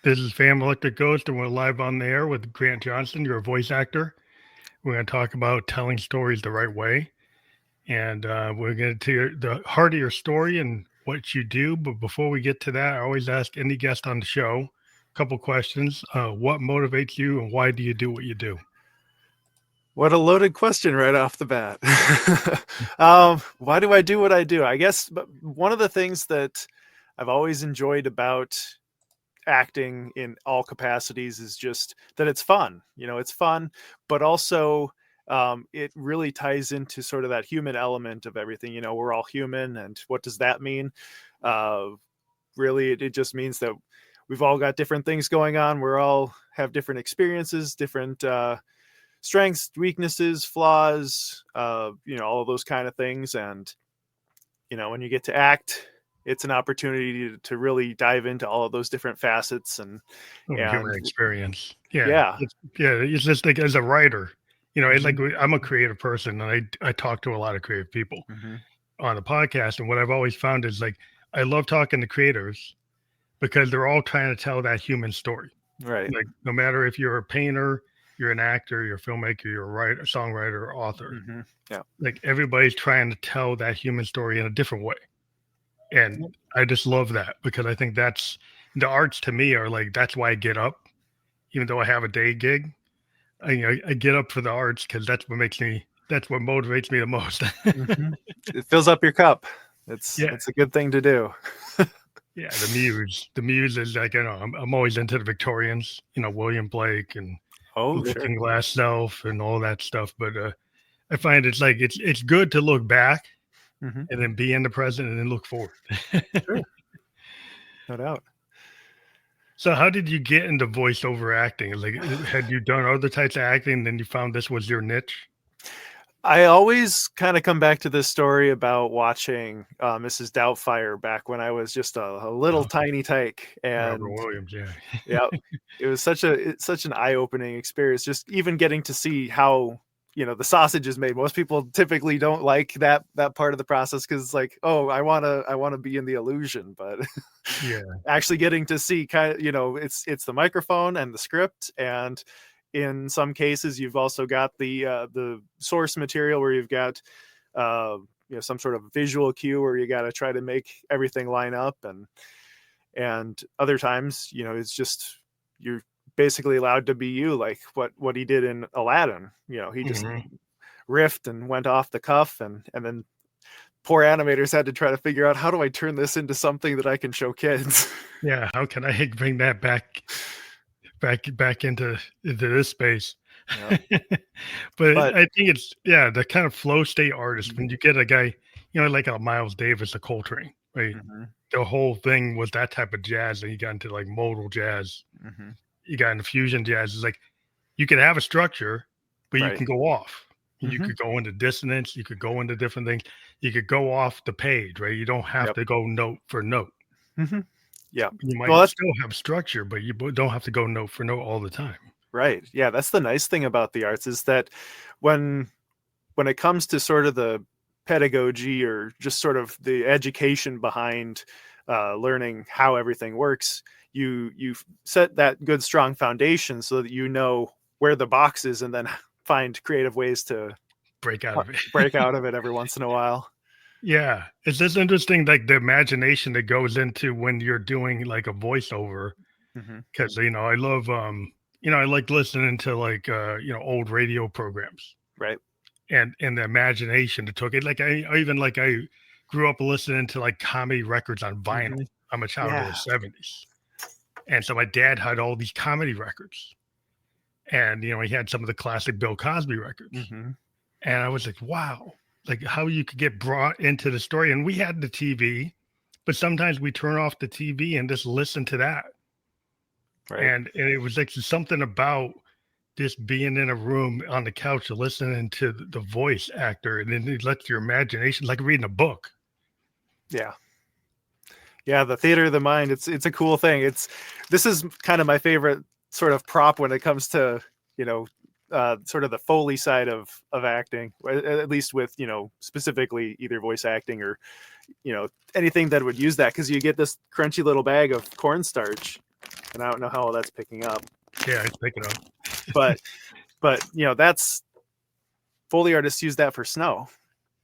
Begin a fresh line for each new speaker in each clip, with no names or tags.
This is Fam Electric Ghost, and we're live on the air with Grant Johnson. You're a voice actor. We're going to talk about telling stories the right way, and we're going to hear the heart of your story and what you do. But before we get to that, I always ask any guest on the show a couple questions. What motivates you, and why do you do what you do?
What a loaded question right off the bat. Why do I do what I do? I guess one of the things that I've always enjoyed about acting in all capacities is just that it's fun. It's fun, but also it really ties into sort of that human element of everything. We're all human, and what does that mean? Really, it just means that we've all got different things going on. We're all have different experiences, different strengths, weaknesses, flaws, all of those kind of things. And, when you get to act, it's an opportunity to really dive into all of those different facets and
Human experience. Yeah.
Yeah.
It's just like as a writer, it's like
Mhm.
I'm a creative person, and I talk to a lot of creative people
Mhm.
on the podcast. And what I've always found is like, I love talking to creators because they're all trying to tell that human story.
Right.
Like, no matter if you're a painter, you're an actor, you're a filmmaker, you're a writer, songwriter, or author,
Mhm. Yeah.
like everybody's trying to tell that human story in a different way. And I just love that because I think that's the arts to me are like, that's why I get up, even though I have a day gig. I get up for the arts because that's what motivates me the most.
Mhm. It fills up your cup. It's
Yeah.
a good thing to do.
Yeah, the muse is like, I'm always into the Victorians, William Blake and
Oh, sure.
Looking Glass Self and all that stuff. But I find it's like it's good to look back
Mhm.
and then be in the present and then look forward.
Sure. No doubt.
So how did you get into voiceover acting? Like, had you done other types of acting, and then you found this was your niche?
I always kind of come back to this story about watching Mrs. Doubtfire back when I was just a little
Oh,
tiny tyke,
Robert
and
Williams, yeah.
yeah, it was it's such an eye-opening experience. Just even getting to see how the sausage is made. Most people typically don't like that part of the process because it's like, oh, I wanna be in the illusion, but
Yeah.
actually getting to see kind of it's the microphone and the script, and in some cases you've also got the source material where you've got uh, some sort of visual cue where you got to try to make everything line up, and other times it's just you're basically allowed to be you, like what he did in Aladdin. He just
Hmm.
riffed and went off the cuff, and then poor animators had to try to figure out, how do I turn this into something that I can show kids?
Yeah. How can I bring that back into this space?
Yeah.
But
But
I think it's the kind of flow state artist when you get a guy, like a Miles Davis, a Coltrane, right?
Mhm.
The whole thing was that type of jazz, and you got into like modal jazz,
Mhm.
you got into fusion jazz. It's like you can have a structure, but you
Right.
can go off. You
Mhm.
could go into dissonance, you could go into different things, you could go off the page, right? You don't have
Yep.
to go note for note.
Mhm. Yeah.
You
Well,
might
that's
still have structure, but you don't have to go note for note all the time.
right. Yeah, that's the nice thing about the arts, is that when when it comes to sort of the pedagogy, or just sort of the education behind learning how everything works, you set that good strong foundation so that you know where the box is, and then find creative ways to
Break out of it.
break out of it every once in a while.
Yeah. It's just interesting, like the imagination that goes into when you're doing like a voiceover.
Hmm.
Cause I love I like listening to like old radio programs
Right.
and the imagination that took it. Like I even like I grew up listening to like comedy records on vinyl.
Hmm.
I'm a child of the
Yeah.
70s. And so my dad had all these comedy records. And he had some of the classic Bill Cosby records.
Hmm.
And I was like, wow, like how you could get brought into the story. And we had the TV, but sometimes we turn off the TV and just listen to that.
Right.
And it was like something about just being in a room on the couch listening to the voice actor, and then it lets your imagination, like reading a book.
Yeah. Yeah, the theater of the mind, it's a cool thing. This is kind of my favorite sort of prop when it comes to you know sort of the Foley side of acting, at least with specifically either voice acting or anything that would use that, because you get this crunchy little bag of cornstarch, and I don't know how well that's picking up.
Yeah, it's picking up.
But that's Foley artists use that for snow.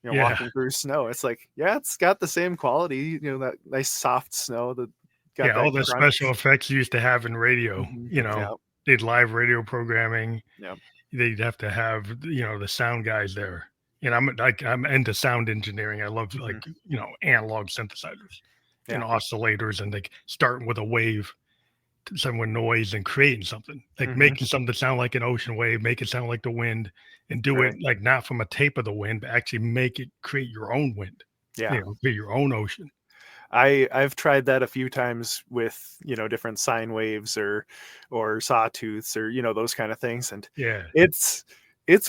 Yeah.
Walking through snow. It's like, yeah, it's got the same quality. That nice soft snow that got
Yeah,
that
all the
crunch.
special effects you used to have in radio,
Yeah.
did live radio programming.
Yeah.
They'd have to have, the sound guys there. And I'm into sound engineering. I love analog synthesizers and
Yeah.
oscillators and like starting with a wave, some with noise and creating something, like
Mhm.
making something sound like an ocean wave, make it sound like the wind, and do it
Right.
like not from a tape of the wind, but actually make it create your own wind,
Yeah.
create your own ocean.
I've tried that a few times with different sine waves or sawtooths or those kind of things, and
Yeah.
it's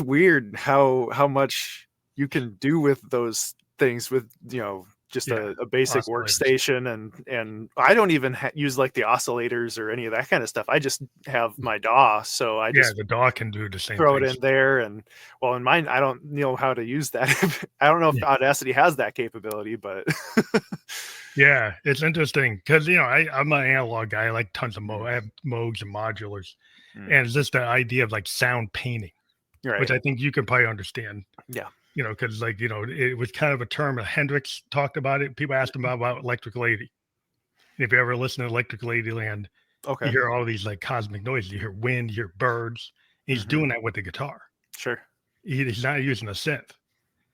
weird how much you can do with those things with just
Yeah.
a basic
Oscillators.
workstation, and I don't even use like the oscillators or any of that kind of stuff. I just have my DAW, so I
Yeah,
just
the DAW can do the same
throw it
things.
in there, and well, in mine I don't know how to use that. I don't know if
Yeah.
Audacity has that capability, but
Yeah, it's interesting because I'm an analog guy. I like tons of I have Moogs and modulars,
Mm.
and it's just the idea of like sound painting,
Right.
which I think you can probably understand.
Yeah.
Because it was kind of a term. Hendrix talked about it. People asked him about Electric Lady. And if you ever listen to Electric Ladyland, you
Okay.
hear all these like cosmic noises. You hear wind, you hear birds. He's doing that with the guitar.
Sure.
He's not using a synth.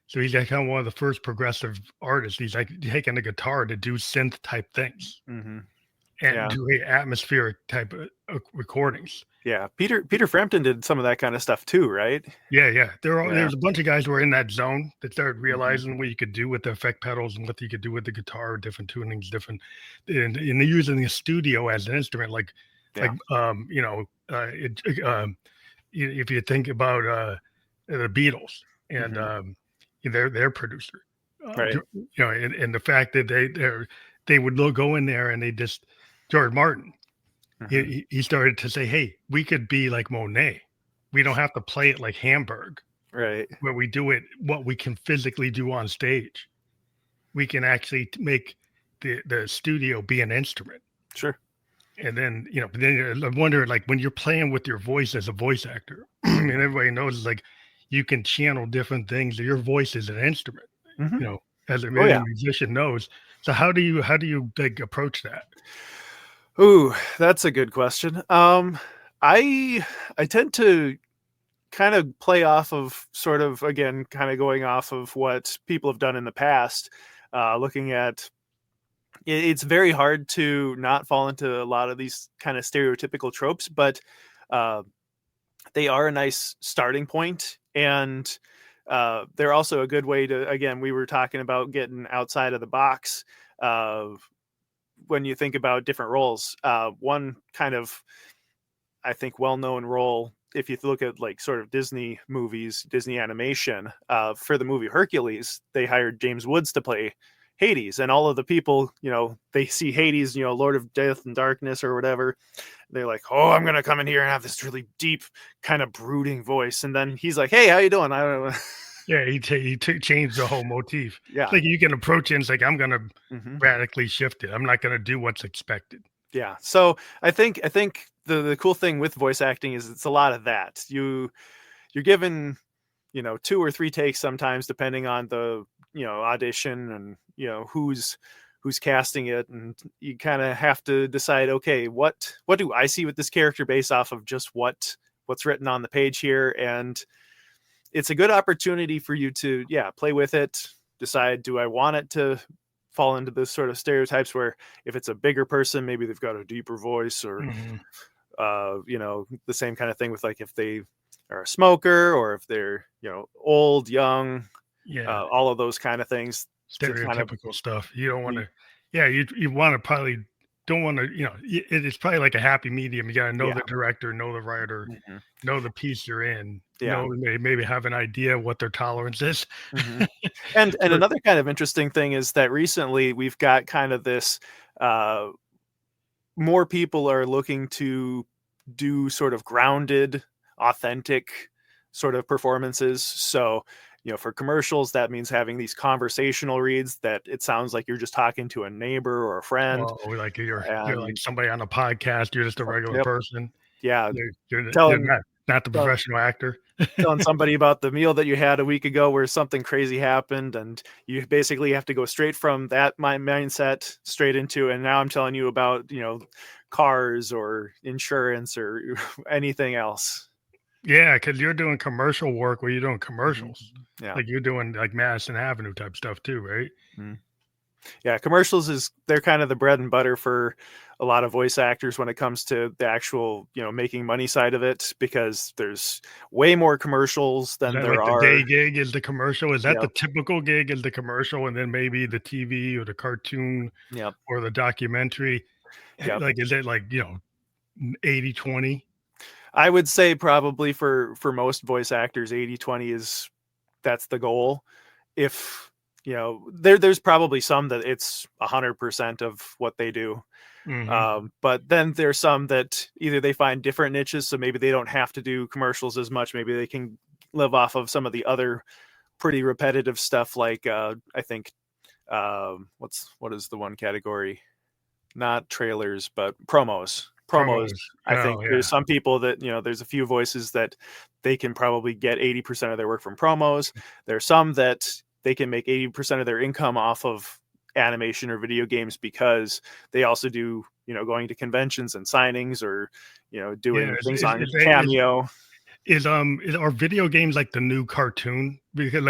So he's like kind of one of the first progressive artists. He's like taking the guitar to do synth type things
Mm-hmm.
and do atmospheric type of recordings.
Yeah. Peter Frampton did some of that kind of stuff too, right?
Yeah.
Yeah.
There's a bunch of guys who were in that zone that started
Mhm.
realizing what you could do with the effect pedals and what you could do with the guitar, different tunings, and using the studio as an instrument, if you think about the Beatles and their producer,
Right.
and the fact that they would go in there and they just George Martin.
Mhm.
He started to say, "Hey, we could be like Monet. We don't have to play it like Hamburg,
Right.
where we do it what we can physically do on stage. We can actually make the studio be an instrument."
Sure.
And then, I wonder, like when you're playing with your voice as a voice actor, and everybody knows, like you can channel different things. Your voice is an instrument,
Mhm.
as
Oh
any
yeah.
musician knows. So how do you like approach that?
Ooh, that's a good question. I tend to kind of play off of sort of, again, kind of going off of what people have done in the past, looking at it's very hard to not fall into a lot of these kind of stereotypical tropes, but uh, they are a nice starting point, and they're also a good way to, again, we were talking about getting outside of the box when you think about different roles. One kind of, I think, well-known role, if you look at like sort of Disney movies, Disney animation, for the movie Hercules, they hired James Woods to play Hades, and all of the people, they see Hades, Lord of Death and Darkness or whatever. They're like, "Oh, I'm gonna come in here and have this really deep, kind of brooding voice," and then he's like, "Hey, how you doing?" I don't know.
Yeah, he changed the whole motif.
Yeah.
Like you can approach it and it's like, I'm going to
Mm-hmm.
radically shift it. I'm not going to do what's expected.
Yeah. So I think the cool thing with voice acting is it's a lot of that. You're given 2 or 3 takes sometimes, depending on the audition and who's casting it, and you kind of have to decide, okay, what do I see with this character based off of just what's written on the page here. And it's a good opportunity for you to play with it, decide, do I want it to fall into this sort of stereotypes where if it's a bigger person, maybe they've got a deeper voice, or the same kind of thing with like if they are a smoker or if they're old, young,
Yeah.
all of those kind of things to kind of
Stereotypical stuff. You don't want
be,
to, yeah, you want to probably don't want to, it's probably like a happy medium. You got to know the director, know the writer, know the piece you're in, maybe have an idea what their tolerance is.
And another kind of interesting thing is that recently we've got kind of this, more people are looking to do sort of grounded, authentic sort of performances. So For commercials, that means having these conversational reads that it sounds like you're just talking to a neighbor or a friend.
Oh, like you're like
And
somebody on a podcast. You're just a regular
yep,
person.
yeah,
You're
telling
not the
tell,
professional actor.
telling somebody about the meal that you had a week ago where something crazy happened, and you basically have to go straight from that mindset straight into, and now I'm telling you about cars or insurance or anything else.
Yeah, because you're doing commercial work where you're doing
Hmm.
commercials.
Yeah.
Like you're doing like Madison Avenue type stuff too, right?
Mhm. Yeah, commercials they're kind of the bread and butter for a lot of voice actors when it comes to the actual, making money side of it, because there's way more commercials
Is
than
that
there
like the
are.
day gig is the commercial? Is that the
Yep.
typical gig is the commercial and then maybe the TV or the cartoon
Yep.
or the documentary?
Yep.
Like, is it like, 80/20?
I would say probably for most voice actors 80/20 is that's the goal. If there's probably some that it's 100% of what they do.
Mhm.
But then there's some that either they find different niches, so maybe they don't have to do commercials as much. Maybe they can live off of some of the other pretty repetitive stuff, like I think what is the one category? Not trailers, but promos. Promos.
Promos.
I think
Oh,
there's
yeah.
some people that there's a few voices that they can probably get 80% of their work from promos. There's some that they can make 80% of their income off of animation or video games because they also do going to conventions and signings, or
Yeah,
doing things on
is
Cameo.
are video games like the new cartoon? Because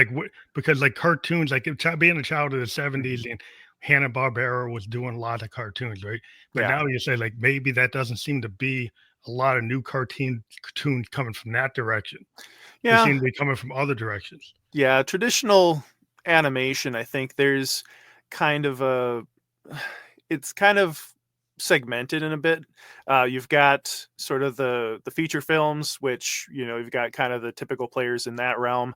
like cartoons, like being a child of the '70s
Mhm.
and Hanna Barbera was doing a lot of cartoons, right? But
Yeah.
now you say like maybe that doesn't seem to be a lot of new cartoons coming from that direction. They
Yeah.
seem to be coming from other directions.
Yeah, traditional animation, I think there's kind of a it's kind of segmented in a bit. You've got sort of the feature films, which you've got kind of the typical players in that realm.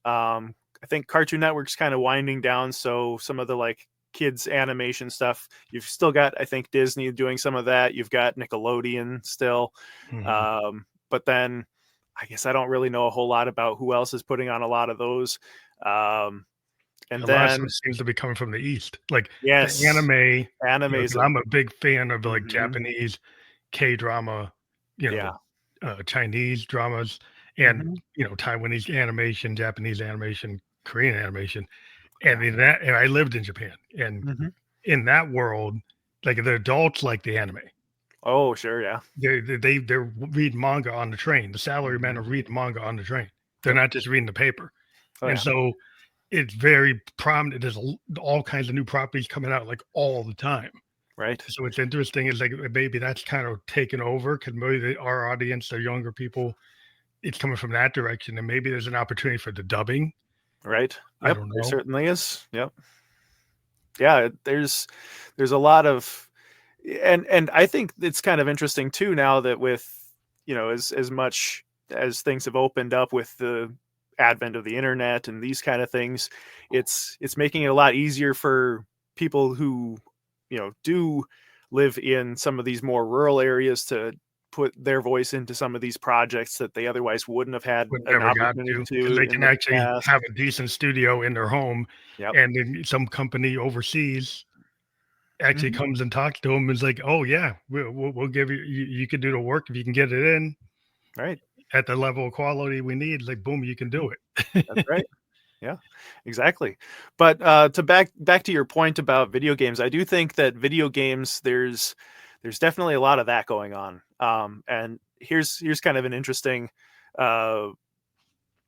I think Cartoon Network's kind of winding down, so some of the like kids animation stuff. You've still got, I think, Disney doing some of that. You've got Nickelodeon still,
Mhm.
but then I guess I don't really know a whole lot about who else is putting on a lot of those. Um, and
A lot of
then
stuff seems to be coming from the East, like the
yes,
anime.
anime is
'Cause
a
I'm a big fan of like
mhm,
Japanese K-drama,
yeah.
Chinese dramas, and
Mhm,
Taiwanese animation, Japanese animation, Korean animation,
yeah.
and I lived in Japan, and
Mhm.
in that world, like the adults like the anime.
Oh, sure, yeah.
They read manga on the train. The salary men
Mhm.
are reading manga on the train. They're
Yep.
not just reading the paper,
Oh,
and
yeah.
so it's very prominent. There's all kinds of new properties coming out like all the time.
Right.
So what's interesting is like maybe that's kind of taken over because maybe our audience, the younger people, it's coming from that direction, and maybe there's an opportunity for the dubbing.
Right.
I
Yep,
don't
there
know.
certainly is. Yep. Yeah, there's a lot of, and I think it's kind of interesting too now that with as much as things have opened up with the advent of the internet and these kind of things, it's making it a lot easier for people who do live in some of these more rural areas to put their voice into some of these projects that they otherwise wouldn't have had
Would
an
never got
opportunity
to because
to
they
in
can
the
actually
past.
have a decent studio in their home,
Yep.
and then some company overseas actually
Hmm.
comes and talks to them and is like, "Oh yeah, we'll give you can do the work if you can get it in
Right.
at the level of quality we need. Like boom, you can
Mhm.
do it."
That's right. Yeah, exactly. But to back to your point about video games, I do think that video games there's definitely a lot of that going on. And here's kind of an interesting, uh,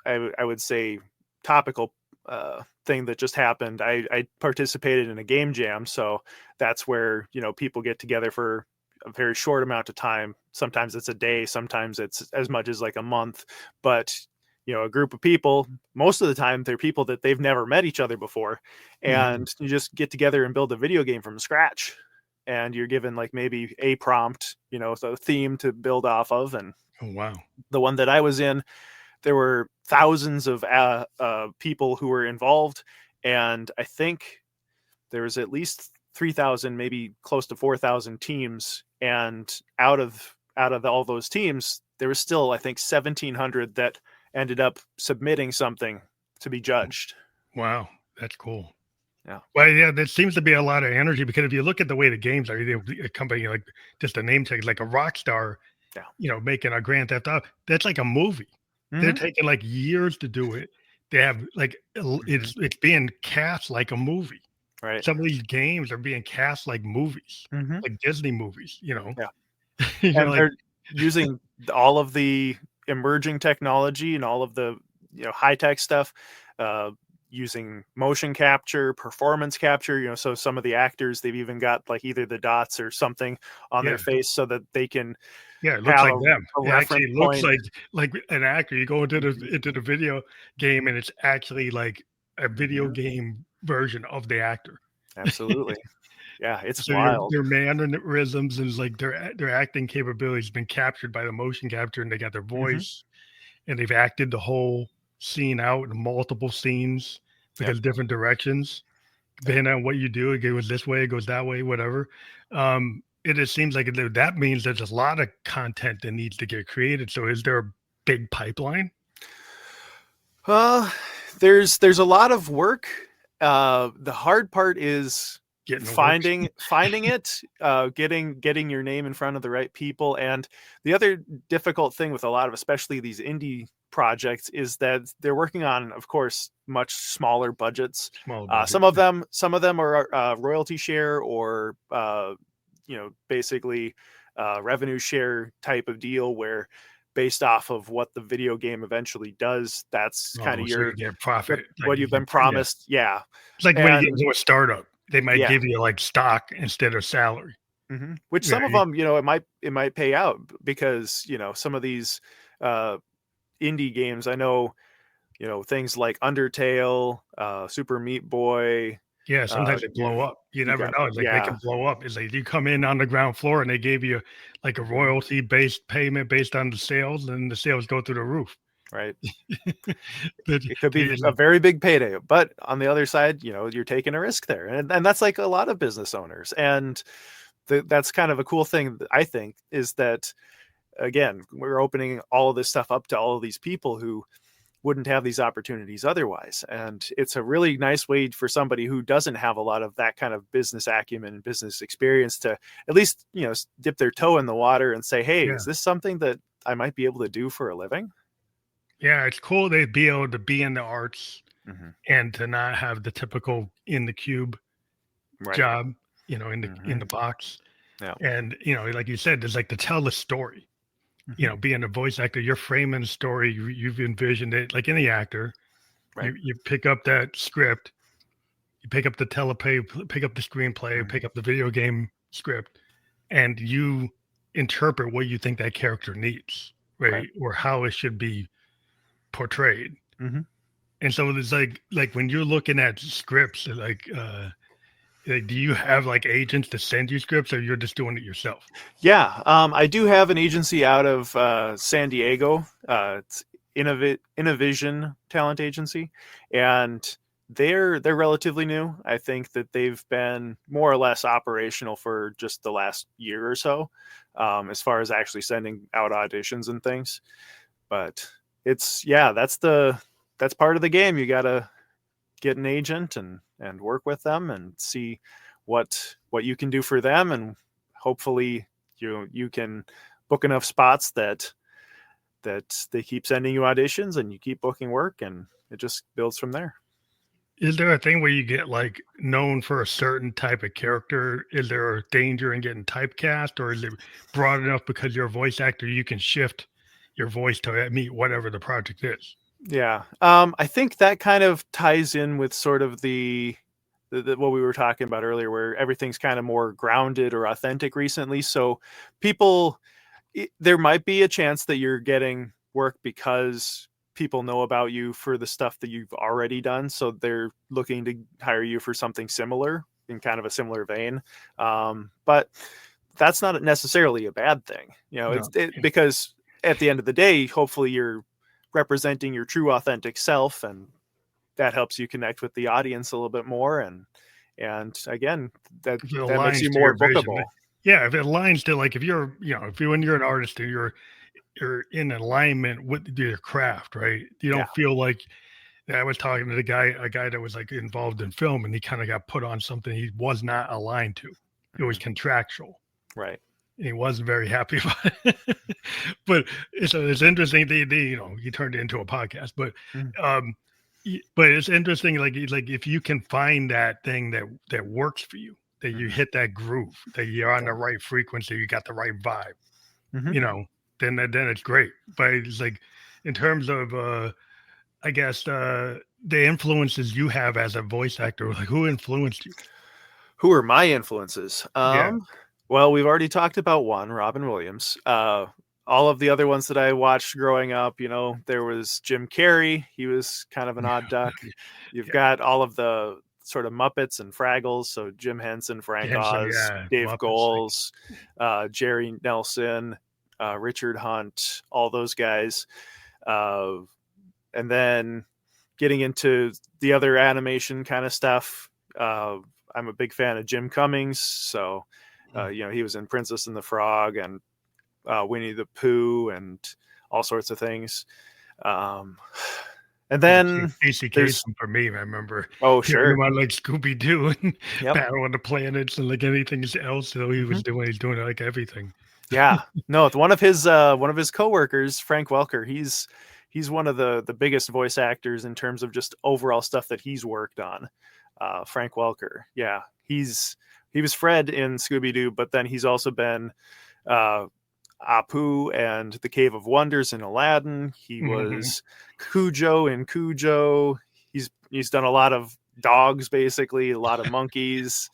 I would say, topical thing that just happened. I participated in a game jam, so that's where people get together for a very short amount of time. Sometimes it's a day, sometimes it's as much as like a month. But a group of people, most of the time they're people that they've never met each other before,
Mhm.
and you just get together and build a video game from scratch. And you're given like maybe a prompt, so a theme to build off of. And
Oh wow.
the one that I was in, there were thousands of people who were involved, and I think there was at least 3,000, maybe close to 4,000 teams. And out of all those teams, there was still, I think, 1,700 that ended up submitting something to be judged.
Wow, that's cool.
Yeah.
Well, yeah, there seems to be a lot of energy because if you look at the way the games are, a company like just a name tag like a Rockstar,
Yeah.
making a Grand Theft Auto, that's like a movie. They're
Mm-hmm.
taking like years to do it. They have like
Mm-hmm.
it's being cast like a movie.
Right.
Some of these games are being cast like movies,
Mm-hmm.
like Disney movies.
Yeah.
You're
And
like,
they're using all of the emerging technology and all of the high tech stuff, uh, using motion capture, performance capture. So some of the actors, they've even got like either the dots or something on their
yeah,
face so that they can
yeah, it looks
have
like them.
a
It
reference
actually looks
point.
like an actor. You go into the
Mhm.
into the video game, and it's actually like a video
Mhm.
game version of the actor.
Absolutely. Yeah, it's
So your
wild.
their mannerisms and like their acting capabilities been captured by the motion capture, and they got their
Hmm.
voice, and they've acted the whole scene out in multiple scenes
Yep.
because different directions.
Yep.
Depending on what you do, it goes this way, it goes that way, whatever. It just seems like that means there's a lot of content that needs to get created. So is there a big pipeline
Uh, there's a lot of work. The hard part is
getting to work?
finding it, getting your name in front of the right people. And the other difficult thing with a lot of, especially these indie projects, is that they're working on, of course, much smaller budgets.
Small budget.
Some of them are royalty share or basically revenue share type of deal where based off of what the video game eventually does, that's kind
Oh,
of
so you
your
get profit. Like
what
you
you've been
get, yeah.
promised. Yeah.
It's like when you get
And
into a startup, they might
yeah.
give you like stock instead of salary.
Which
Yeah.
some of them, it might pay out because, some of these uh indie games, I know, things like Undertale, Super Meat Boy,
Yeah.
uh
Sometimes they
you
blow up. You
you
never
got
know. It's like they
yeah.
can blow up. It's like you come in on the ground floor and they gave you like a
Mhm.
royalty based payment based on the sales, and the sales go through the roof.
Right.
That
It could be
pays
a very big payday, but on the other side, you're taking a risk there. And that's like a lot of business owners. And that's kind of a cool thing, I think, is that again, we're opening all of this stuff up to all of these people who wouldn't have these opportunities otherwise. And it's a really nice way for somebody who doesn't have a lot of that kind of business acumen and business experience to at least, dip their toe in the water and say, hey,
yeah.
is this something that I might be able to do for a living?
Yeah, it's cool to be able to be in the arts
Hmm.
and to not have the typical in the cube
Right.
job, in
Hmm.
the box.
Yeah.
And like you said, there's like to tell the story.
Hmm.
Being a voice actor, you're framing a story. You've envisioned it like any actor.
Right.
You pick up that script, you pick up the teleplay, pick up the screenplay,
Hmm.
pick up the video game script, and you interpret what you think that character needs,
Right.
right? Or how it should be portrayed.
Hmm.
And so it's like when you're looking at scripts, like do you have like agents to send you scripts, or you're just doing it yourself?
Yeah, I do have an agency out of San Diego. It's Innovision Talent Agency, and they're relatively new. I think that they've been more or less operational for just the last year or so, as far as actually sending out auditions and things. But that's part of the game. You gotta get an agent and work with them and see what you can do for them, and hopefully you can book enough spots that they keep sending you auditions and you keep booking work, and it just builds from there.
Is there a thing where you get like known for a certain type of character? Is there a danger in getting typecast, or is it broad enough because you're a voice actor you can shift your voice to meet whatever the project is?
Yeah, I think that kind of ties in with sort of the what we were talking about earlier, where everything's kind of more grounded or authentic recently. So people, there might be a chance that you're getting work because people know about you for the stuff that you've already done. So they're looking to hire you for something similar in kind of a similar vein. But that's not necessarily a bad thing,
No.
because at the end of the day, hopefully you're representing your true authentic self, and that helps you connect with the audience a little bit more. And again, that
If it
that makes
aligns
you
to
more
your vision.
bookable.
Yeah, if it aligns to like if you're, when you're an artist and you're in alignment with your craft, right? You
Yeah.
don't feel like I was talking to a guy that was like involved in film, and he kind of got put on something he was not aligned to. It was
Mhm.
contractual.
Right.
And he wasn't very happy about it. But it's interesting. He turned it into a podcast, but
Mhm.
um, but it's interesting. Like if you can find that thing that works for you, that you
Mhm.
hit that groove, that you're on
Yeah.
the right frequency, you got the right vibe,
Mhm.
you know, then it's great. But it's like in terms of I guess the influences you have as a voice actor, like who influenced you?
Who are my influences?
Yeah,
Well, we've already talked about one, Robin Williams. All of the other ones that I watched growing up, there was Jim Carrey. He was kind of an odd duck. You've
yeah,
got all of the sort of Muppets and Fraggles. So Jim Henson, Frank
Henson,
Oz,
yeah,
Dave
Muppets, like,
Goles, Jerry Nelson, Richard Hunt, all those guys. Uh, and then getting into the other animation kind of stuff. Uh, I'm a big fan of Jim Cummings, so he was in Princess and the Frog and Winnie the Pooh and all sorts of things. Um, and
yeah,
then
Casey
there's
Kasem for me. I remember hearing
sure,
him on like Scooby Doo and
yep,
Battle on the Planets and like anything else that he
hmm
was doing. He's doing like everything.
yeah. No, one of his coworkers, Frank Welker, he's one of the biggest voice actors in terms of just overall stuff that he's worked on. Frank Welker, yeah, he was Fred in Scooby Doo, but then he's also been uh, Apu and the Cave of Wonders in Aladdin. He
Hmm.
was Cujo in Cujo. He's done a lot of dogs, basically, a lot of monkeys,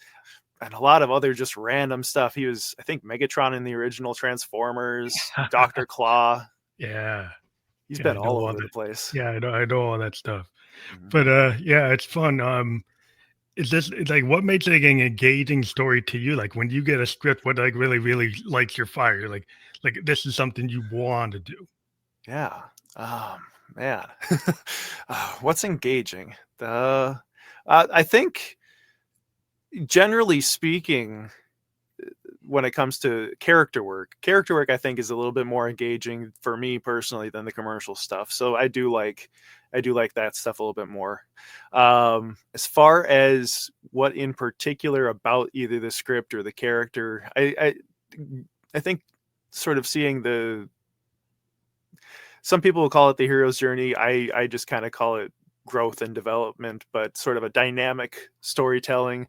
and a lot of other just random stuff. He was, I think, Megatron in the original Transformers, Dr. Claw.
Yeah,
He's
yeah,
been
I know
all
all
over the
that.
place.
Yeah, I know all that stuff.
Mhm.
But yeah, it's fun. Is this like what makes it an engaging story to you? Like when you get a script, what like really lights your fire? Like this is something you want to do.
Yeah. Man. What's engaging? I think, generally speaking, when it comes to character work I think is a little bit more engaging for me personally than the commercial stuff. So I do like that stuff a little bit more. As far as what in particular about either the script or the character, I think sort of seeing the some people will call it the hero's journey. I just kind of call it growth and development, but sort of a dynamic storytelling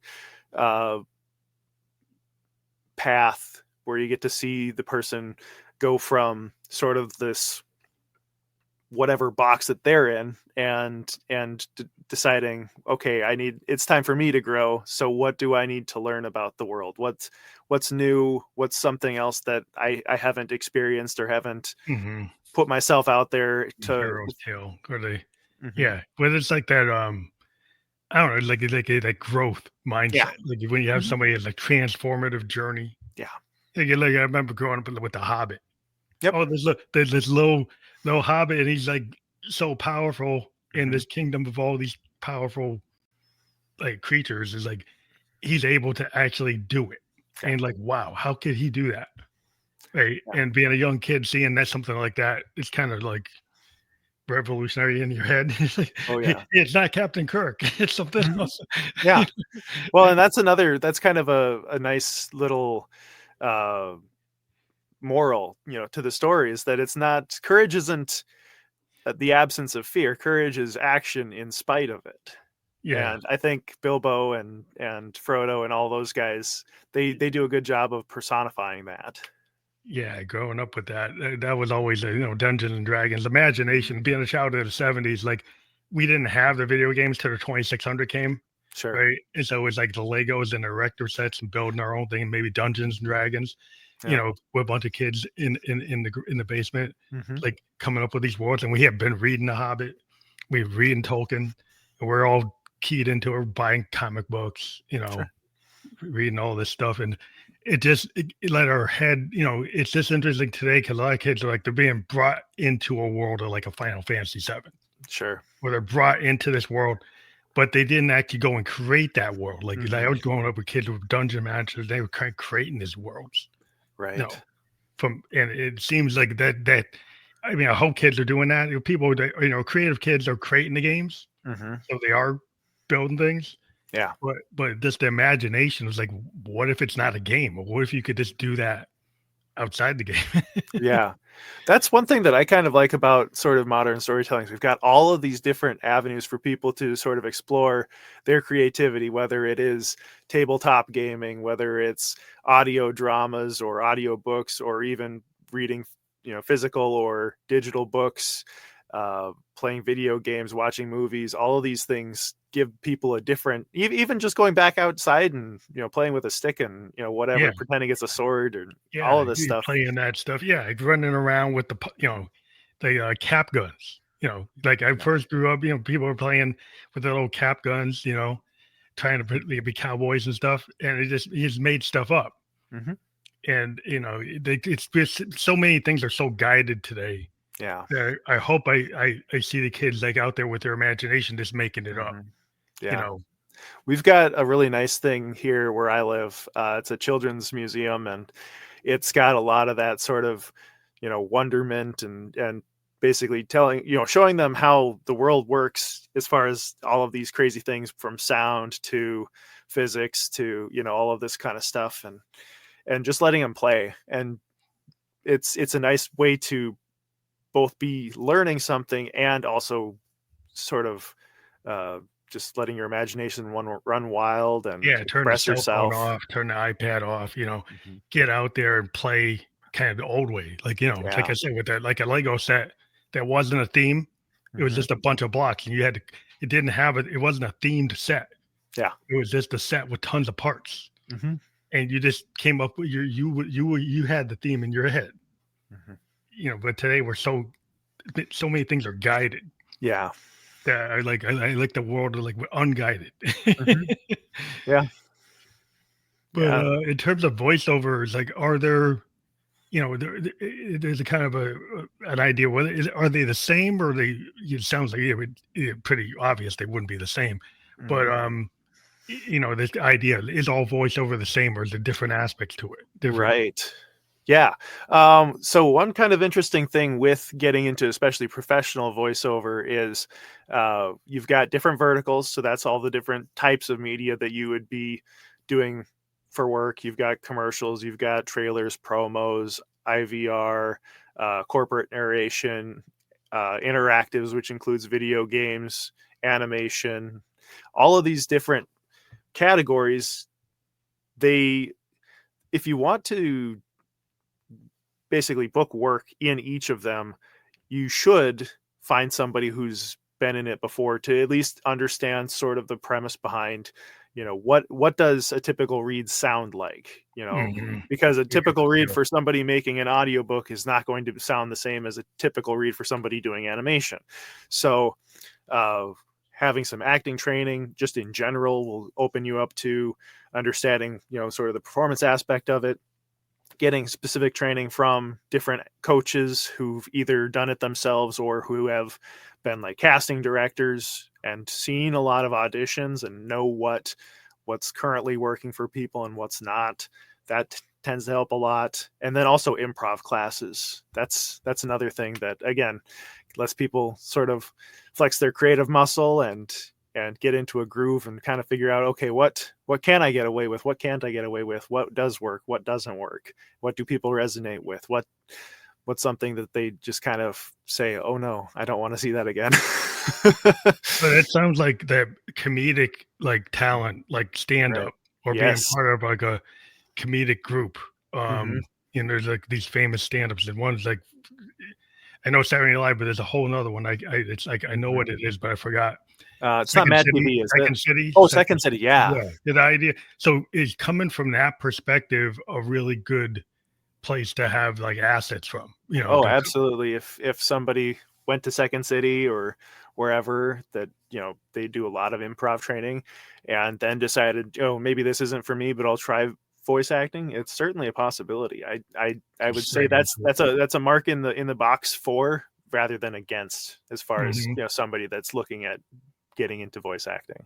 uh, path where you get to see the person go from sort of this whatever box that they're in and deciding, okay, it's time for me to grow, so what do I need to learn about the world? What's new? What's something else that I haven't experienced or haven't
Hmm.
put myself out there to.
Hero's tale, or they,
Mhm.
yeah, but it's like that. I don't know, like a that growth
Yeah.
mindset. Like when you have
Mhm.
somebody that's like transformative journey.
Yeah.
Like I remember growing up with the Hobbit.
Yep.
Oh, there's this little Hobbit, and he's like so powerful in
Mhm.
this kingdom of all these powerful like creatures. Is like he's able to actually do it,
Yeah.
and like wow, how could he do that? Right,
Yeah.
and being a young kid seeing that something like that, it's kind of like revolutionary in your head. It's like
Oh yeah.
it's not Captain Kirk, it's something
Mhm.
else.
Yeah. Well, and that's kind of a nice little uh moral, to the story, is that it's not courage isn't the absence of fear. Courage is action in spite of it.
Yeah,
And I think Bilbo and Frodo and all those guys, they do a good job of personifying that.
yeah. Growing up with that, that was always Dungeons and Dragons imagination. Being a child of the '70s, like we didn't have the video games till the 2600 came,
Sure.
right? And so it was like the Legos and the Erector sets and building our own thing, maybe Dungeons and Dragons,
Yeah.
with a bunch of kids in the basement,
Hmm.
like coming up with these worlds. And we have been reading The Hobbit, we've reading Tolkien, and we're all keyed into it, buying comic books,
Sure.
reading all this stuff. And it let our head, it's just interesting today because a lot of kids are like they're being brought into a world of like a Final Fantasy 7,
Sure.
where they're brought into this world, but they didn't actually go and create that world. Like I
Hmm.
was growing up with kids with dungeon masters, they were kind of creating these worlds.
Right.
No, and it seems like that. I mean, I hope kids are doing that. People that creative kids are creating the games,
Mhm.
So they are building things,
Yeah.
but just the imagination was like, what if it's not a game? Or what if you could just do that outside the game?
Yeah. That's one thing that I kind of like about sort of modern storytelling. We've got all of these different avenues for people to sort of explore their creativity, whether it is tabletop gaming, whether it's audio dramas or audio books, or even reading, physical or digital books, playing video games, watching movies. All of these things give people a different, even just going back outside and, playing with a stick and,
Yeah,
whatever, pretending it's a sword, or all
yeah,
of this
you
stuff.
playing that stuff. Yeah, like running around with the cap guns. Like I
Yeah.
first grew up, people were playing with the little cap guns, trying to be cowboys and stuff, and he just made stuff up.
Mhm.
And it's just so many things are so guided today.
Yeah.
I hope I see the kids like out there with their imagination just making it up.
Mhm.
You
Yeah.
know,
We've got a really nice thing here where I live. It's a children's museum, and it's got a lot of that sort of, wonderment, and basically telling, showing them how the world works as far as all of these crazy things, from sound to physics to, all of this kind of stuff, and just letting them play. And it's a nice way to both be learning something and also sort of uh, just letting your imagination run wild and
yeah, turn the
express
cell phone
yourself.
off, turn the iPad off.
Mhm.
Get out there and play kind of the old way. Like like
Yeah.
I said, with that like a Lego set that wasn't a theme. It was
Hmm.
just a bunch of blocks, and you had to. It didn't have it. It wasn't a themed set.
Yeah.
It was just a set with tons of parts,
Hmm.
and you just came up with you had the theme in your head.
Hmm.
But today we're so many things are guided
Yeah.
that I like the world of like unguided.
Hmm. Yeah.
But
Yeah.
in terms of voiceovers, like are there there's a kind of an idea whether are they the same or they it sounds like pretty obvious they wouldn't be the same, but
Hmm.
this idea is all voiceover the same or is there different aspects to it different.
Right. Yeah. So one kind of interesting thing with getting into especially professional voiceover is you've got different verticals. So that's all the different types of media that you would be doing for work. You've got commercials, you've got trailers, promos, IVR, corporate narration, interactives, which includes video games, animation, all of these different categories. They, if you want to basically book work in each of them, you should find somebody who's been in it before to at least understand sort of the premise behind, what does a typical read sound like,
Hmm.
because a
Yeah,
typical read
yeah.
for somebody making an audiobook is not going to sound the same as a typical read for somebody doing animation. So uh, having some acting training just in general will open you up to understanding, sort of the performance aspect of it, getting specific training from different coaches who've either done it themselves or who have been like casting directors and seen a lot of auditions and know what's currently working for people and what's not. That tends to help a lot. And then also improv classes. That's another thing that, again, lets people sort of flex their creative muscle and get into a groove and kind of figure out, okay, what can I get away with, what can't I get away with, what does work, what doesn't work, what do people resonate with, what's something that they just kind of say, oh no, I don't want to see that again.
But it sounds like that comedic like talent like stand
Right.
up or being
Yes.
part of like a comedic group.
Hmm.
There's like these famous stand-ups and one's like I know Saturday Night Live, but there's a whole another one. It's like I know
Hmm.
what it is, but I forgot.
It's not Mad TV, is it?
Second City,
Oh, Second City. Yeah.
yeah. The idea. So is coming from that perspective a really good place to have like assets from.
Oh, absolutely. If somebody went to Second City or wherever that, they do a lot of improv training and then decided, oh, maybe this isn't for me, but I'll try voice acting. It's certainly a possibility. I would say
straight
that's
into
that's a that's a mark in the box for rather than against, as far
it.
as,
Hmm.
somebody that's looking at getting into voice acting.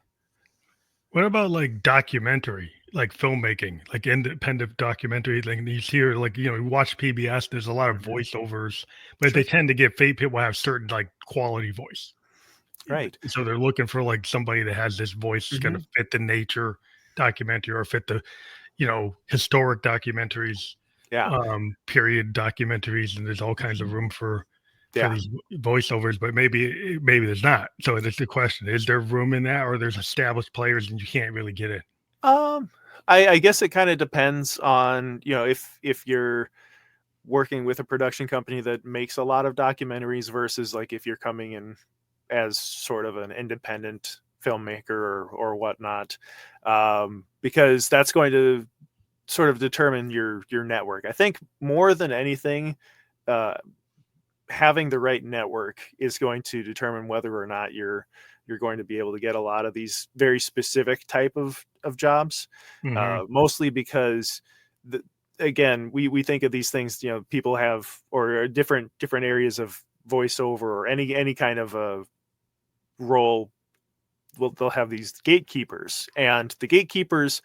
What about like documentary, like filmmaking, like independent documentary? Like you hear, like you watch PBS. There's a lot of
Mhm.
voiceovers, but
Sure.
they tend to get fake people have certain like quality voice.
Right.
So they're looking for like somebody that has this voice that's going to
Hmm.
fit the nature documentary or fit the, historic documentaries,
Yeah.
period documentaries, and there's all kinds of
Mhm.
room for
Yeah.
these voiceovers, but maybe there's not. So that's the question: is there room in that, or there's established players and you can't really get in?
Um, I guess it kind of depends on, if you're working with a production company that makes a lot of documentaries versus like if you're coming in as sort of an independent filmmaker or whatnot, because that's going to sort of determine your network. I think more than anything, uh, having the right network is going to determine whether or not you're going to be able to get a lot of these very specific type of jobs.
Hmm.
Mostly because the, again, we think of these things, people have or different areas of voiceover or any kind of a role. Well, they'll have these gatekeepers, and the gatekeepers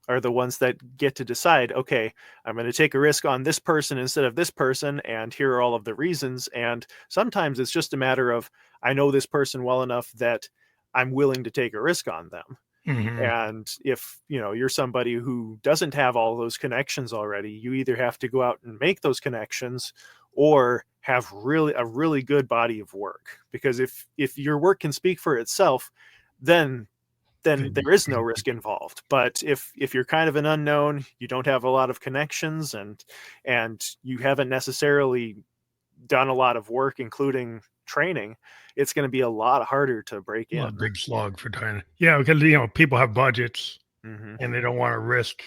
are the ones that get to decide, okay, I'm going to take a risk on this person instead of this person, and here are all of the reasons. And sometimes it's just a matter of, I know this person well enough that I'm willing to take a risk on them.
Hmm.
And if you're somebody who doesn't have all those connections already, you either have to go out and make those connections or have really good body of work. Because if your work can speak for itself, then then
Then
there is no risk involved. But if you're kind of an unknown, you don't have a lot of connections, and you haven't necessarily done a lot of work, including training, it's going to be a lot harder to break
a
in.
big slog for trying to, because people have budgets
Hmm.
and they don't want to risk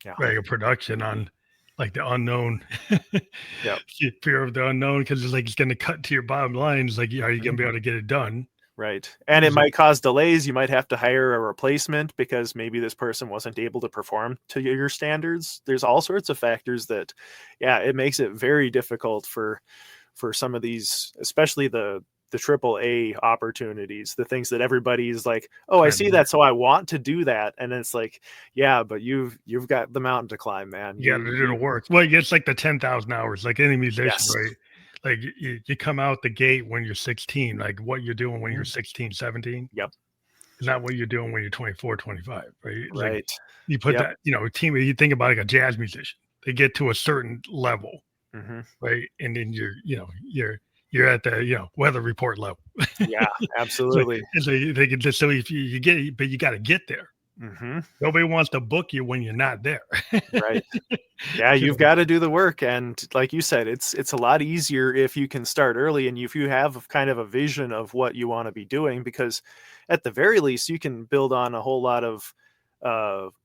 Yeah.
like a production on like the unknown.
Yep.
Fear of the unknown, because it's going to cut to your bottom line. It's like, are you going to
Mhm.
be able to get it done?
Right. And it
So,
might cause delays. You might have to hire a replacement because maybe this person wasn't able to perform to your standards. There's all sorts of factors that, yeah, it makes it very difficult for some of these, especially the triple A opportunities, the things that everybody's like, oh, I
trying to
see
work.
that, so I want to do that. And it's like, yeah, but you've got the mountain to climb, man.
You got to do the work. Well, it's like the 10,000 hours, like any musician,
Yes.
right? Like you come out the gate when you're 16, like what you're doing when you're
Mhm.
16, 17
Yep.
is not what you're doing when you're 24, 25, right? Like
Right.
you put
Yep.
that, team, you think about like a jazz musician, they get to a certain level,
Hmm.
right? And then you're at the, weather report level.
Yeah,
So,
absolutely.
so they can just, so if you get it, but you got to get there.
Hmm.
Nobody wants to book you when you're not there.
Right. Yeah,
So,
you've got to do the work, and like you said, it's a lot easier if you can start early and if you have kind of a vision of what you want to be doing, because at the very least you can build on a whole lot of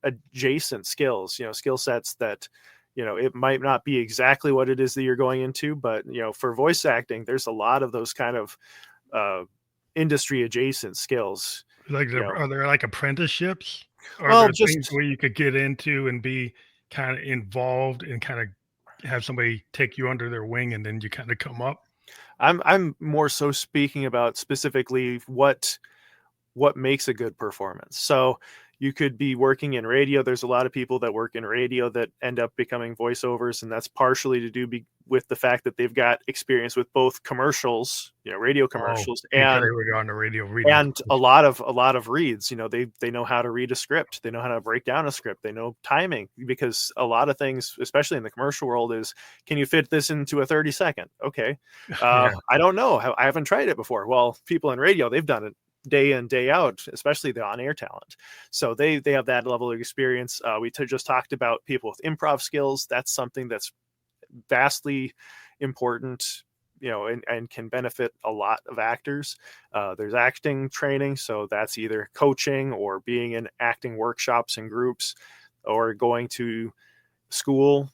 adjacent skills, skill sets that it might not be exactly what it is that you're going into, but for voice acting there's a lot of those kind of uh, industry adjacent skills.
like,
you know
are there like apprenticeships? Are
well,
there things
just
where you could get into and be kind of involved and kind of have somebody take you under their wing and then you kind of come up?
I'm more so speaking about specifically what makes a good performance. So you could be working in radio. There's a lot of people that work in radio that end up becoming voiceovers, and that's partially to do with the fact that they've got experience with both commercials, radio
Oh,
commercials,
because
and
they were on the radio reading.
a lot of reads. They know how to read a script, they know how to break down a script, they know timing, because a lot of things, especially in the commercial world, is, can you fit this into a 30-second? Okay.
Yeah,
I don't know, I haven't tried it before. Well, people in radio, they've done it day in day out, especially the on-air talent, so they have that level of experience. We just talked about people with improv skills. That's something that's vastly important, and can benefit a lot of actors. There's acting training, so that's either coaching or being in acting workshops and groups, or going to school,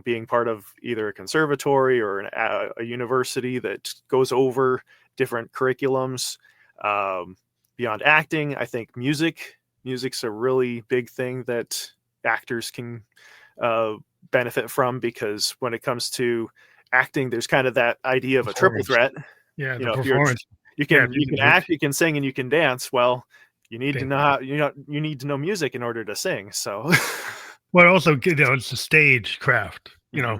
being part of either a conservatory or a university that goes over different curriculums. Um, Beyond acting, I think music's a really big thing that actors can uh, benefit from, because when it comes to acting, there's kind of that idea of a triple
performance.
threat.
Yeah, the
If you're
performance.
you
Yeah,
can you can act, you can sing, and you can dance. Well, you need to
they,
know how you need to know music in order to sing. So,
well, also, it's a stage craft.
hmm.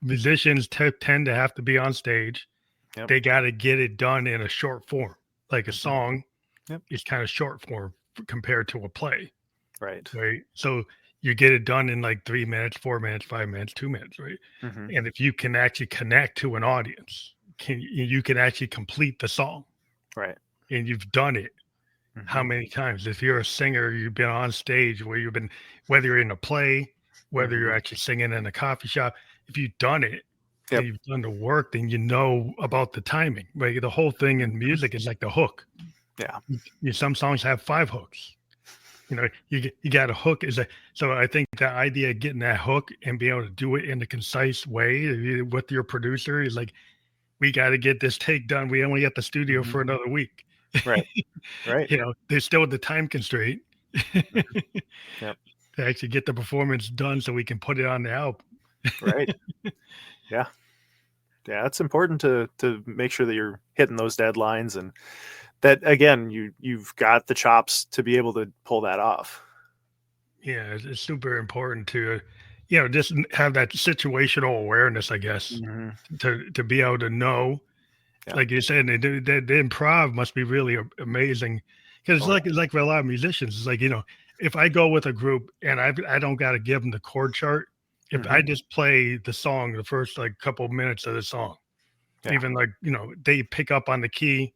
Musicians tend to have to be on stage.
Yep.
They got to get it done in a short form. Like a
Mhm.
song
Yep.
is kind of short form compared to a play,
Right.
right? So you get it done in like 3 minutes, 4 minutes, 5 minutes, 2 minutes, right?
Mhm.
And if you can actually connect to an audience, you can actually complete the song,
Right.
and you've done it how
Mhm.
many times? If you're a singer, you've been on stage where you've been, whether you're in a play, whether you're
Mhm.
actually singing in a coffee shop, if you've done it and
Yep.
you've done the work, then you know about the timing. Like the whole thing in
Mhm.
music is like the hook.
Yeah.
Some songs have 5 hooks. You got a hook is a so I think the idea of getting that hook and be able to do it in a concise way with your producer is like, we got to get this take done. We only got the studio
Mhm.
for another week.
Right. Right.
There's still the time constraint
Mhm.
to
Yep.
actually get the performance done so we can put it on the album.
Right. Yeah. Yeah, it's important to make sure that you're hitting those deadlines, and that again, you've got the chops to be able to pull that off.
Yeah, it's super important to, just have that situational awareness, I guess,
Mhm.
to be able to know,
Yeah.
like you said, the improv must be really amazing because
Oh
it's like for a lot of musicians, it's like, if I go with a group and I don't got to give them the chord chart,
yeah.
if I
Mhm.
just play the song, the first like couple minutes of the song,
Yeah.
even like, they pick up on the key,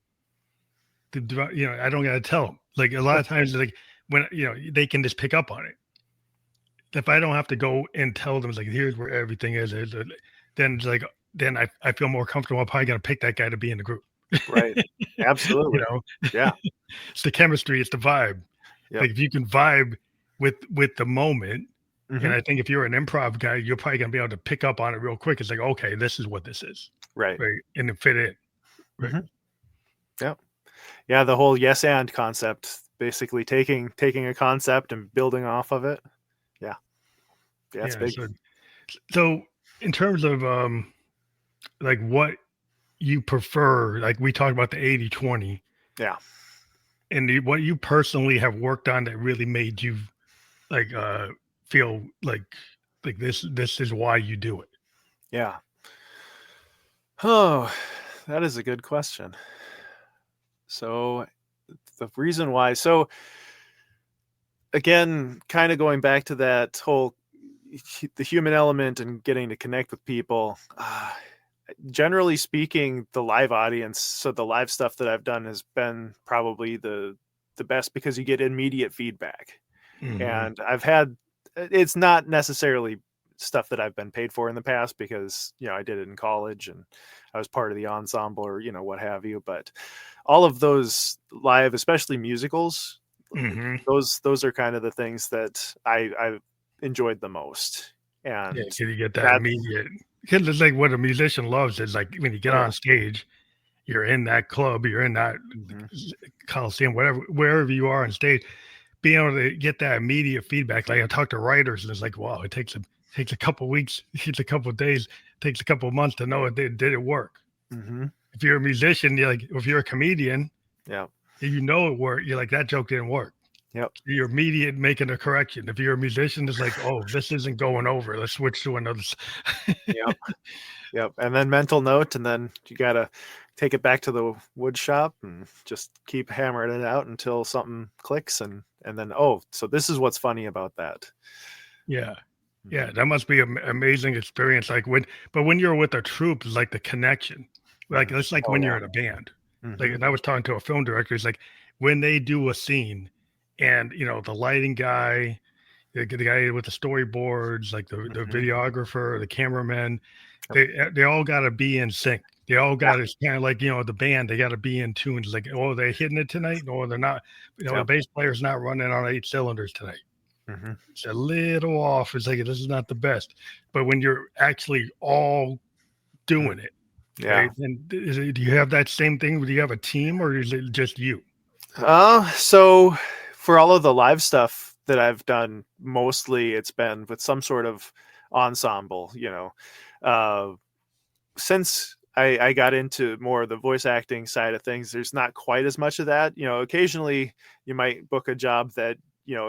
I don't got to tell them. Like a lot
Yeah.
of times, like when, they can just pick up on it. If I don't have to go and tell them, like, here's where everything is, then it's like, then I feel more comfortable. I'm probably going to pick that guy to be in the group.
Right.
you
Absolutely.
know,
Yeah.
it's the chemistry, it's the vibe.
Yep.
Like if you can vibe with the moment, and
Mhm.
I think if you're an improv guy, you're probably going to be able to pick up on it real quick. It's like, okay, this is what this is,
Right.
right, and it fit in, right.
Mhm. Yep. Yeah, the whole yes and concept, basically taking a concept and building off of it. Yeah. Yeah, it's
Yeah.
big.
So in terms of like what you prefer, like we talked about the 80/20,
Yeah.
and what you personally have worked on that really made you like feel like this is why you do it.
Yeah. Oh, that is a good question. So the reason why, so again, kind of going back to that whole the human element and getting to connect with people. Generally speaking, the live audience, so the live stuff that I've done has been probably the best because you get immediate feedback.
Hmm.
And I've had, it's not necessarily stuff that I've been paid for in the past because, I did it in college and I was part of the ensemble or, what have you. But all of those live, especially musicals,
Hmm.
those are kind of the things that I've enjoyed the most.
Yeah,
And
because you get that
that,
immediate. Because it's like what a musician loves is like when you get
oh yeah.
on stage, you're in that club, you're in that
Hmm.
coliseum, whatever, wherever you are on stage, being able to get that immediate feedback. Like I talk to writers, and it's like, wow, it takes a couple weeks, it takes a couple days, it takes a couple months to know it did it work.
Hmm.
If you're a musician, you're like, if you're a comedian,
Yeah.
you know it worked. You're like, that joke didn't work.
Yep.
You're immediate making a correction. If you're a musician, it's like, oh, this isn't going over. Let's switch to another.
Yep. Yep. And then mental note, and then you gotta take it back to the wood shop and just keep hammering it out until something clicks, and then, oh, so this is what's funny about that.
Yeah. Yeah,
Hmm.
that must be an amazing experience. But when you're with a troupe, it's like the connection. Like
Hmm.
it's like
Oh
when
yeah.
you're in a band. Like,
Hmm.
and I was talking to a film director. It's like when they do a scene, and the lighting guy, the guy with the storyboards, like the
Hmm.
videographer, the cameraman,
Yep.
they all got to be in sync. They all
Yeah.
got to kind of like the band. They got to be in tune. It's like, oh, they're hitting it tonight. No, they're not. The
Yep.
bass player's not running on 8 cylinders tonight.
Hmm.
It's a little off. It's like this is not the best. But when you're actually all doing it,
Yeah.
right? And do you have that same thing? Do you have a team or is it just you?
So for all of the live stuff that I've done, mostly it's been with some sort of ensemble, Uh, since I got into more of the voice acting side of things, there's not quite as much of that. Occasionally you might book a job that,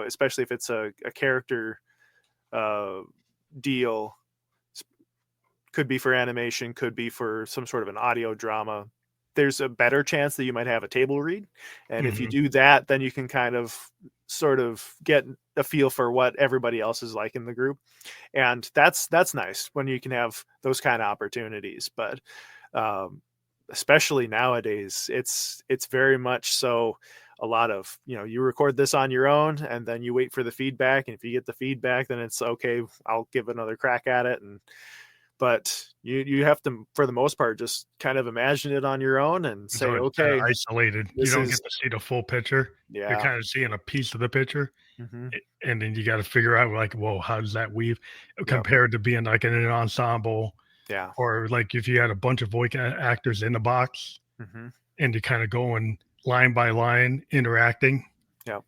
especially if it's a character uh, deal, could be for animation, could be for some sort of an audio drama. there's a better chance that you might have a table read. And if you
Hmm.
do that, then you can kind of sort of get a feel for what everybody else is like in the group. And that's nice when you can have those kind of opportunities. But um, especially nowadays, it's very much so a lot of, you record this on your own and then you wait for the feedback. And if you get the feedback, then it's okay, I'll give another crack at it. And but you have to, for the most part, just kind of imagine it on your own and
So
say,
it's kind of
okay,
isolated. You
this
don't
is,
get to see the full picture. You're
yeah.
kind of seeing a piece of the picture,
Hmm.
and then you got to figure out like, well, how does that weave
Yep.
compared to being like in an ensemble,
Yeah.
or like if you had a bunch of voice actors in the box
Hmm.
and you're kind of going line by line interacting.
Yep.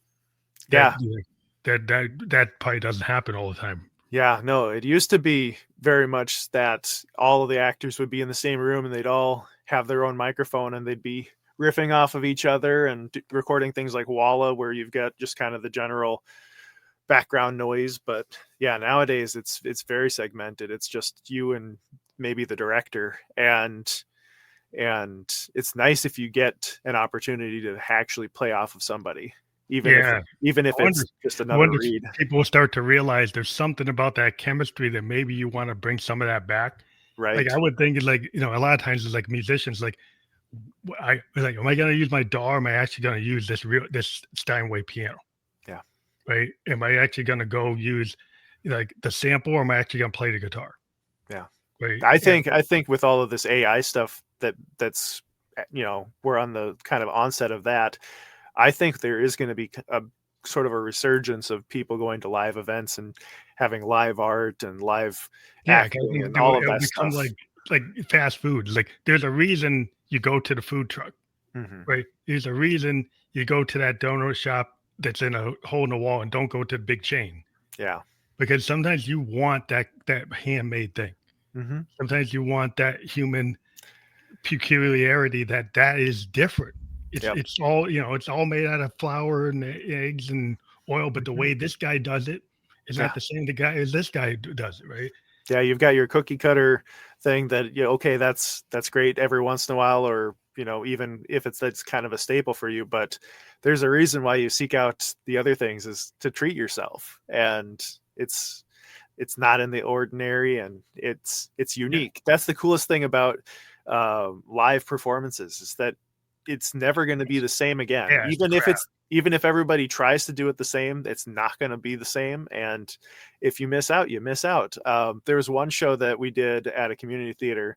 That
Yeah.
that probably doesn't happen all the time.
Yeah, no, it used to be very much that all of the actors would be in the same room and they'd all have their own microphone and they'd be riffing off of each other and recording things like Walla, where you've got just kind of the general background noise. But yeah, nowadays it's very segmented. It's just you and maybe the director, and it's nice if you get an opportunity to actually play off of somebody, even if
Yeah,
even if
I wonder.
it's just
I
another
wonder if
read,
people will start to realize there's something about that chemistry that maybe you want to bring some of that back. Like I
right?
would think, like a lot of times it's like musicians, like I was like, am I going to use my DAW? Or am I actually going to use this Steinway piano?
Yeah.
Right? Am I actually going to go use like the sample, or am I actually going to play the guitar?
Yeah.
Right? And
I think with all of this AI stuff that's we're on the kind of onset of that. I think there is going to be a sort of a resurgence of people going to live events and having live art and live
yeah, 'cause I
acting
think
and all of
it'll
that
become
stuff.
like fast food. Like there's a reason you go to the food truck.
Hmm.
Right. There's a reason you go to that donut shop that's in a hole in the wall and don't go to the big chain,
Yeah.
because sometimes you want that handmade thing.
Hmm.
Sometimes you want that human peculiarity that is different.
Yep.
It's all it's all made out of flour and eggs and oil, but the
Hmm.
way this guy does it is
Yeah.
not the same the guy as this guy does it, right?
Yeah. You've got your cookie cutter thing that, okay, that's great every once in a while, or even if that's kind of a staple for you. But there's a reason why you seek out the other things, is to treat yourself, and it's it's not in the ordinary, and it's
Yeah.
unique. That's the coolest thing about live performances, is that it's never going to be the same again.
Yeah, it's the craft.
Even if everybody tries to do it the same, it's not going to be the same. And if you miss out, you miss out. There was one show that we did at a community theater,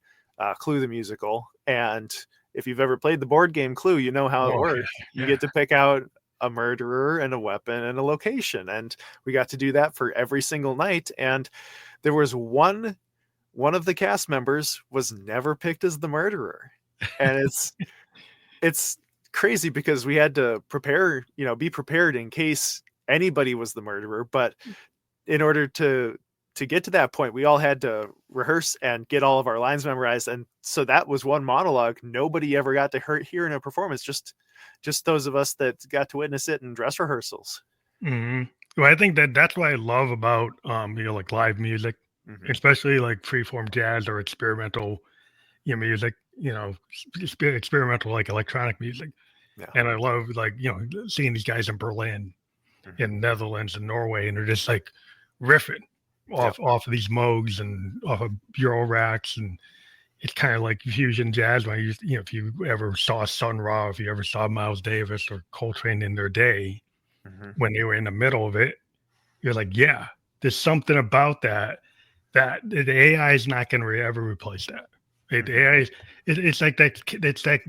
Clue the musical, and if you've ever played the board game Clue, you know how it
Oh yeah,
works. You
yeah.
get to pick out a murderer and a weapon and a location, and we got to do that for every single night. And there was one of the cast members was never picked as the murderer, and it's crazy because we had to prepare, be prepared in case anybody was the murderer. But in order to get to that point, we all had to rehearse and get all of our lines memorized. And so that was one monologue nobody ever got to hear in a performance, just those of us that got to witness it in dress rehearsals.
Hmm. Well, I think that's what I love about like live music,
Hmm.
especially like freeform jazz or experimental music, experimental like electronic music.
Yeah.
And I love like seeing these guys in Berlin,
Hmm.
in Netherlands and Norway, and they're just like riffing
Yep.
off of these Moogs and off of Euro racks, and it's kind of like fusion jazz. When if you ever saw Sun Ra, if you ever saw Miles Davis or Coltrane in their day,
Hmm.
when they were in the middle of it, you're like, yeah, there's something about that the AI is not going to ever replace that. The
Hmm.
AI is it's like that. It's like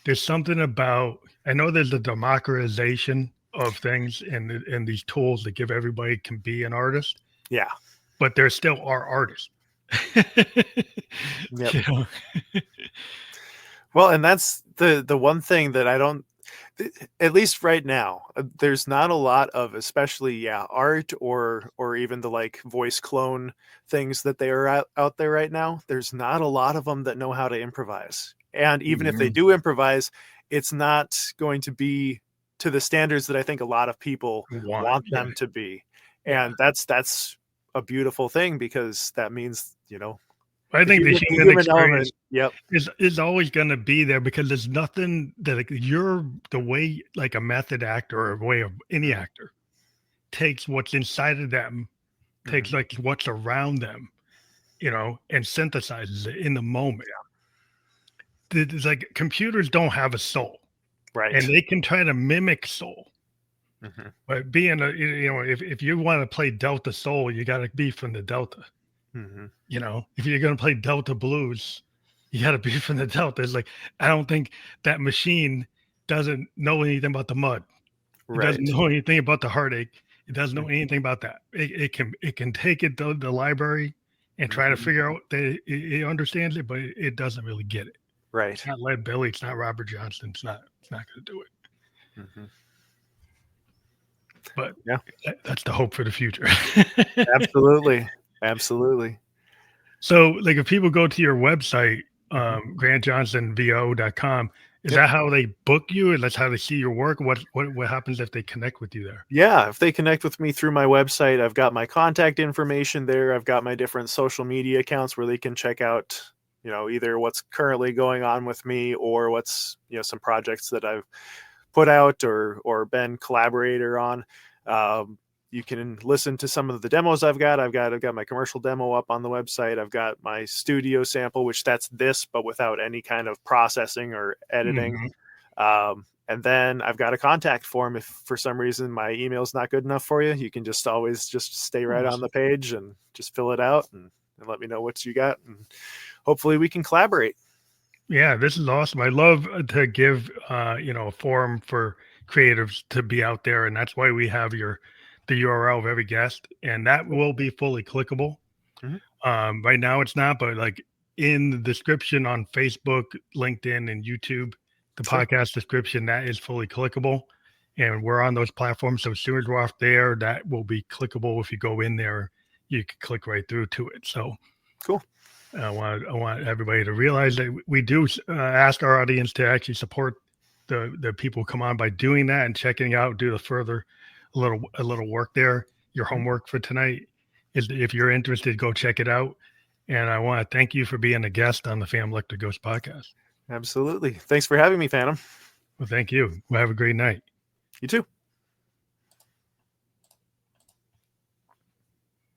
there's something about. I know there's a democratization of things and these tools that give everybody can be an artist,
Yeah.
but there still are artists.
Yep.
you know?
Well, and that's the one thing that I don't, at least right now, there's not a lot of, especially, yeah, art or even the like voice clone things that they are out there right now. There's not a lot of them that know how to improvise. And even if they
Mhm.
do improvise, it's not going to be to the standards that I think a lot of people
Want
want
yeah,
them to be.
yeah.
And that's a beautiful thing, because that means,
I think the
The
human
human
experience
element. Yep.
is always going to be there because there's nothing that like, you're the way like a method actor or a way of any
Mhm,
actor takes what's inside of them, takes
mhm.
like what's around them, and synthesizes it in the moment. It's like computers don't have a soul, and
Right.
they can try to mimic soul.
Mhm,
But being if you want to play Delta Soul, you got to be from the Delta.
mhm.
If you're going to play Delta blues, you got to be from the Delta. It's like, I don't think that machine doesn't know anything about the mud. It doesn't
Right.
know anything about the heartache. It doesn't know
Mhm,
anything about that. It can take it to the library and try to
mhm.
figure out that it understands it, but it doesn't really get it. It's
Right.
not Led Billy. It's not Robert Johnson. It's not going to do it.
Mhm.
But
Yeah,
that's the hope for the future.
absolutely. Absolutely.
So, like, if people go to your website,
Mhm.
grantjohnsonvo.com, is
Yep.
that how they book you? And that's how they see your work? What happens if they connect with you there?
Yeah, if they connect with me through my website, I've got my contact information there. I've got my different social media accounts where they can check out, either what's currently going on with me or what's, some projects that I've put out or been collaborator on. Um, you can listen to some of the demos I've got my commercial demo up on the website. I've got my studio sample, which that's this, but without any kind of processing or editing.
Mhm.
And then I've got a contact form. If for some reason my email is not good enough for you, you can just always just stay right on
Awesome.
the page and just fill it out and let me know what you got. And hopefully we can collaborate.
Yeah, this is awesome. I love to give, a forum for creatives to be out there. And that's why we have the URL of every guest. And that will be fully clickable.
Mhm.
Right now it's not, but like in the description on Facebook, LinkedIn, and YouTube, the
Sure.
podcast description, that is fully clickable. And we're on those platforms. So as soon as we're off there, that will be clickable. If you go in there, you can click right through to it. So
Cool.
I want everybody to realize that we do ask our audience to actually support the people who come on by doing that and checking out, do the further a little work there. Your
Mhm.
homework for tonight is if you're interested, go check it out. And I want to thank you for being a guest on the Fam Lecter Ghost podcast.
Absolutely. Thanks for having me, Phantom.
Well, thank you. Well, have a great night.
You too.